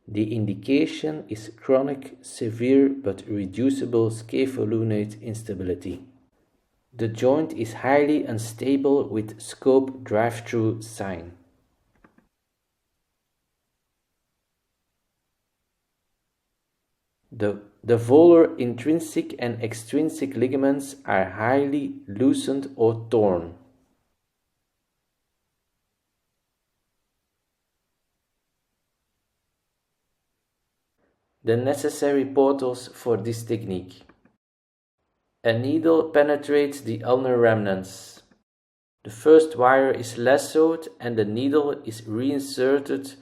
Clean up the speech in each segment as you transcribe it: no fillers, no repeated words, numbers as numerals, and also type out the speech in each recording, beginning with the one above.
The indication is chronic, severe but reducible scapholunate instability. The joint is highly unstable with scope drive-through sign. The volar intrinsic and extrinsic ligaments are highly loosened or torn. The necessary portals for this technique. A needle penetrates the ulnar remnants. The first wire is lassoed and the needle is reinserted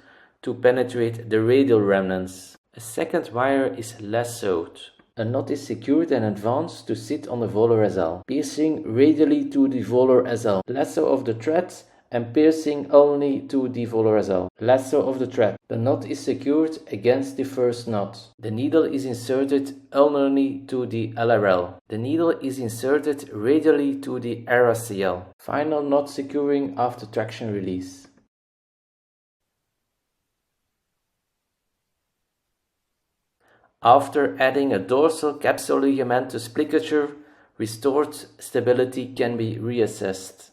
to penetrate the radial remnants. A second wire is lassoed. A knot is secured and advanced to sit on the volar SL, piercing radially to the volar SL. Lasso of the thread and piercing only to the volar SL. Lasso of the thread. The knot is secured against the first knot. The needle is inserted ulnarly to the LRL. The needle is inserted radially to the RSCL. Final knot securing after traction release. After adding a dorsal capsuligamentous ligature, restored stability can be reassessed.